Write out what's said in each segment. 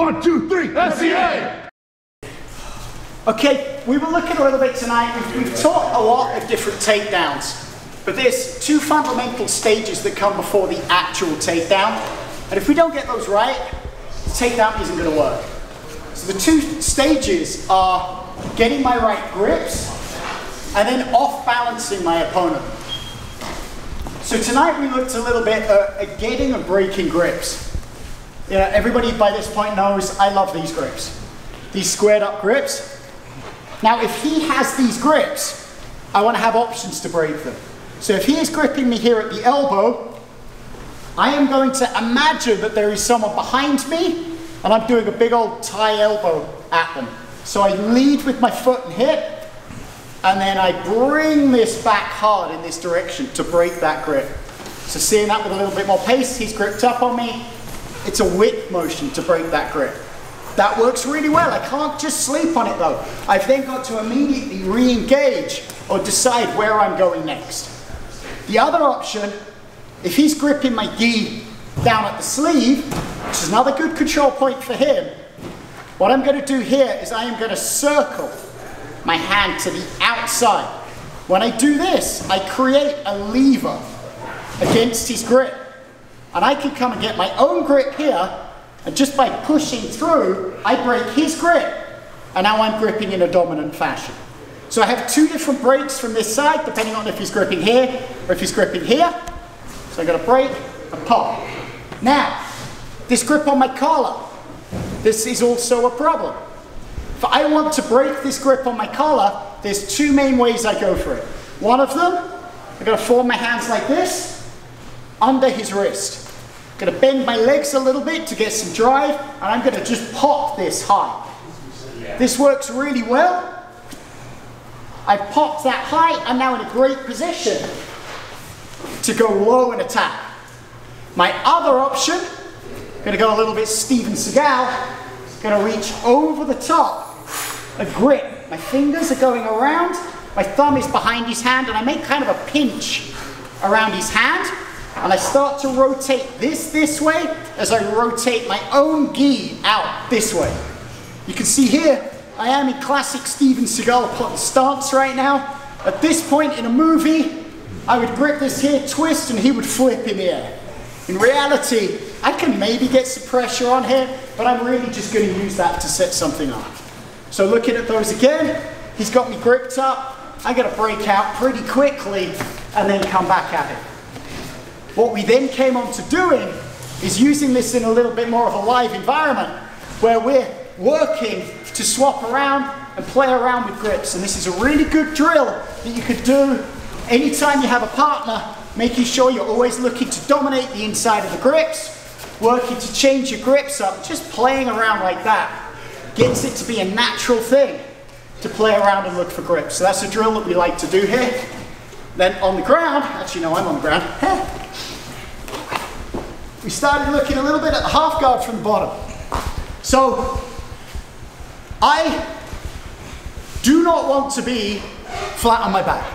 1, 2, 3, FCA! Okay, we were looking a little bit tonight. We've taught a lot of different takedowns, but there's two fundamental stages that come before the actual takedown. And if we don't get those right, the takedown isn't going to work. So the two stages are getting my right grips and then off-balancing my opponent. So tonight we looked a little bit at getting and breaking grips. You know, everybody by this point knows I love these grips. These squared up grips. Now if he has these grips, I want to have options to break them. So if he is gripping me here at the elbow, I am going to imagine that there is someone behind me and I'm doing a big old tie elbow at them. So I lead with my foot and hip, and then I bring this back hard in this direction to break that grip. So seeing that with a little bit more pace, he's gripped up on me. It's a whip motion to break that grip. That works really well. I can't just sleep on it though. I've then got to immediately re-engage or decide where I'm going next. The other option, if he's gripping my gi down at the sleeve, which is another good control point for him, what I'm going to do here is I am going to circle my hand to the outside. When I do this, I create a lever against his grip. And I can come and get my own grip here, and just by pushing through, I break his grip, and now I'm gripping in a dominant fashion. So I have two different breaks from this side, depending on if he's gripping here or if he's gripping here. So I'm going to break and pop. Now, this grip on my collar, this is also a problem. If I want to break this grip on my collar, there's two main ways I go for it. One of them, I'm going to form my hands like this, under his wrist. I'm going to bend my legs a little bit to get some drive, and I'm going to just pop this high. This works really well. I've popped that high. I'm now in a great position to go low and attack. My other option, I'm going to go a little bit Steven Seagal, going to reach over the top, a grip. My fingers are going around, my thumb is behind his hand, and I make kind of a pinch around his hand. And I start to rotate this way as I rotate my own gi out this way. You can see here, I am in classic Steven Seagal stance right now. At this point in a movie, I would grip this here, twist, and he would flip in the air. In reality, I can maybe get some pressure on here, but I'm really just going to use that to set something up. So looking at those again, he's got me gripped up. I'm going to break out pretty quickly and then come back at it. What we then came on to doing is using this in a little bit more of a live environment where we're working to swap around and play around with grips. And this is a really good drill that you could do anytime you have a partner, making sure you're always looking to dominate the inside of the grips, working to change your grips up, just playing around like that. Gets it to be a natural thing to play around and look for grips. So that's a drill that we like to do here. Then on the ground, actually no, I'm on the ground. We started looking a little bit at the half guard from the bottom. So, I do not want to be flat on my back.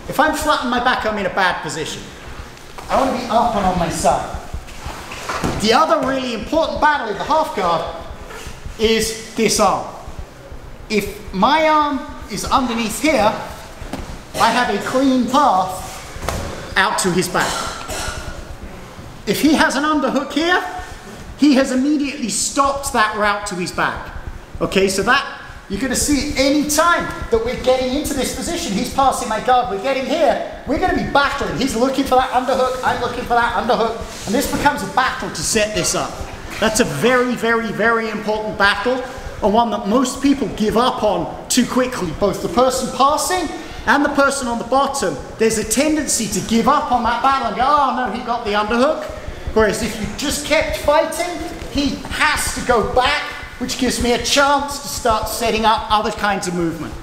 If I'm flat on my back, I'm in a bad position. I want to be up and on my side. The other really important battle in the half guard is this arm. If my arm is underneath here, I have a clean path out to his back. If he has an underhook here, he has immediately stopped that route to his back. Okay, so that, you're going to see any time that we're getting into this position, he's passing my guard, we're getting here, we're going to be battling. He's looking for that underhook, I'm looking for that underhook, and this becomes a battle to set this up. That's a very, very, very important battle, and one that most people give up on too quickly, both the person passing and the person on the bottom. There's a tendency to give up on that battle and go, oh no, he got the underhook. Whereas if you just kept fighting, he has to go back, which gives me a chance to start setting up other kinds of movement.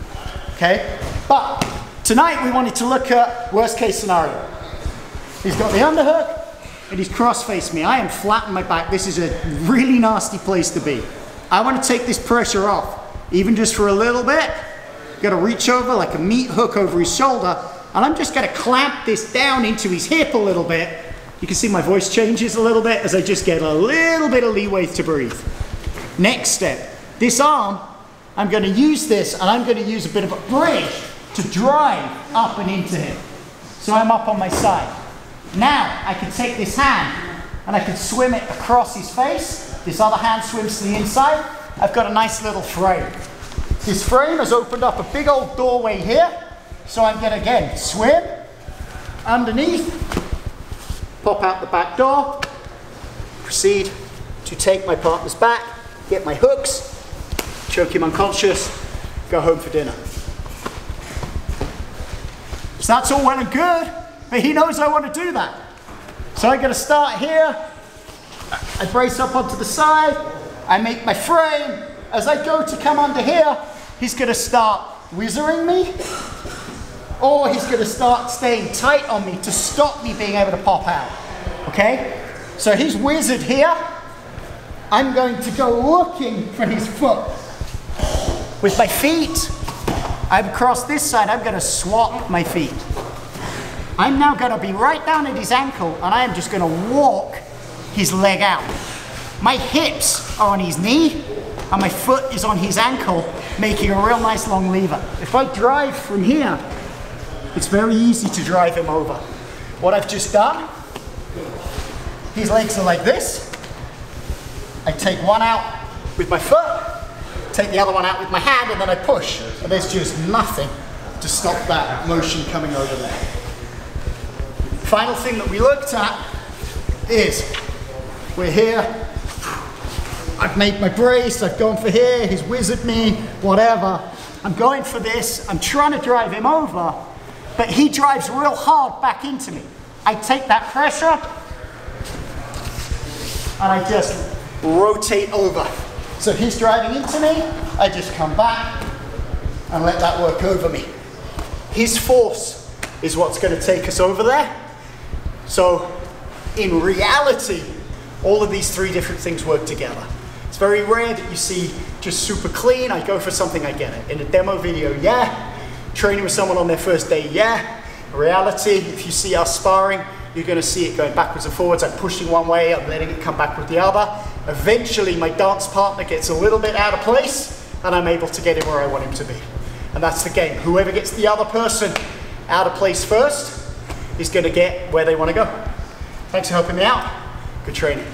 Okay? But tonight we wanted to look at worst case scenario. He's got the underhook and he's cross-faced me. I am flat on my back. This is a really nasty place to be. I want to take this pressure off, even just for a little bit. Got to reach over like a meat hook over his shoulder, and I'm just going to clamp this down into his hip a little bit. You can see my voice changes a little bit as I just get a little bit of leeway to breathe. Next step, this arm, I'm going to use this and I'm going to use a bit of a bridge to drive up and into him. So I'm up on my side. Now I can take this hand and I can swim it across his face. This other hand swims to the inside. I've got a nice little frame. This frame has opened up a big old doorway here. So I'm going to again swim underneath, pop out the back door, proceed to take my partner's back, get my hooks, choke him unconscious, go home for dinner. So that's all well and good, but he knows I want to do that. So I'm going to start here, I brace up onto the side, I make my frame. As I go to come under here, he's going to start whizzering me, or he's going to start staying tight on me to stop me being able to pop out. Okay? So he's whizzed here. I'm going to go looking for his foot. With my feet, I'm across this side, I'm going to swap my feet. I'm now going to be right down at his ankle and I am just going to walk his leg out. My hips are on his knee and my foot is on his ankle, making a real nice long lever. If I drive from here, it's very easy to drive him over. What I've just done, his legs are like this. I take one out with my foot, take the other one out with my hand, and then I push. And there's just nothing to stop that motion coming over there. Final thing that we looked at is, we're here, I've made my brace, I've gone for here, he's whizzed me, whatever. I'm going for this, I'm trying to drive him over, but he drives real hard back into me. I take that pressure, and I just rotate over. So he's driving into me, I just come back and let that work over me. His force is what's going to take us over there. So in reality, all of these three different things work together. It's very rare that you see just super clean, I go for something, I get it. In a demo video, yeah. Training with someone on their first day, yeah. In reality, if you see us sparring, you're going to see it going backwards and forwards. I'm pushing one way, I'm letting it come back with the other. Eventually, my dance partner gets a little bit out of place, and I'm able to get him where I want him to be. And that's the game. Whoever gets the other person out of place first is going to get where they want to go. Thanks for helping me out. Good training.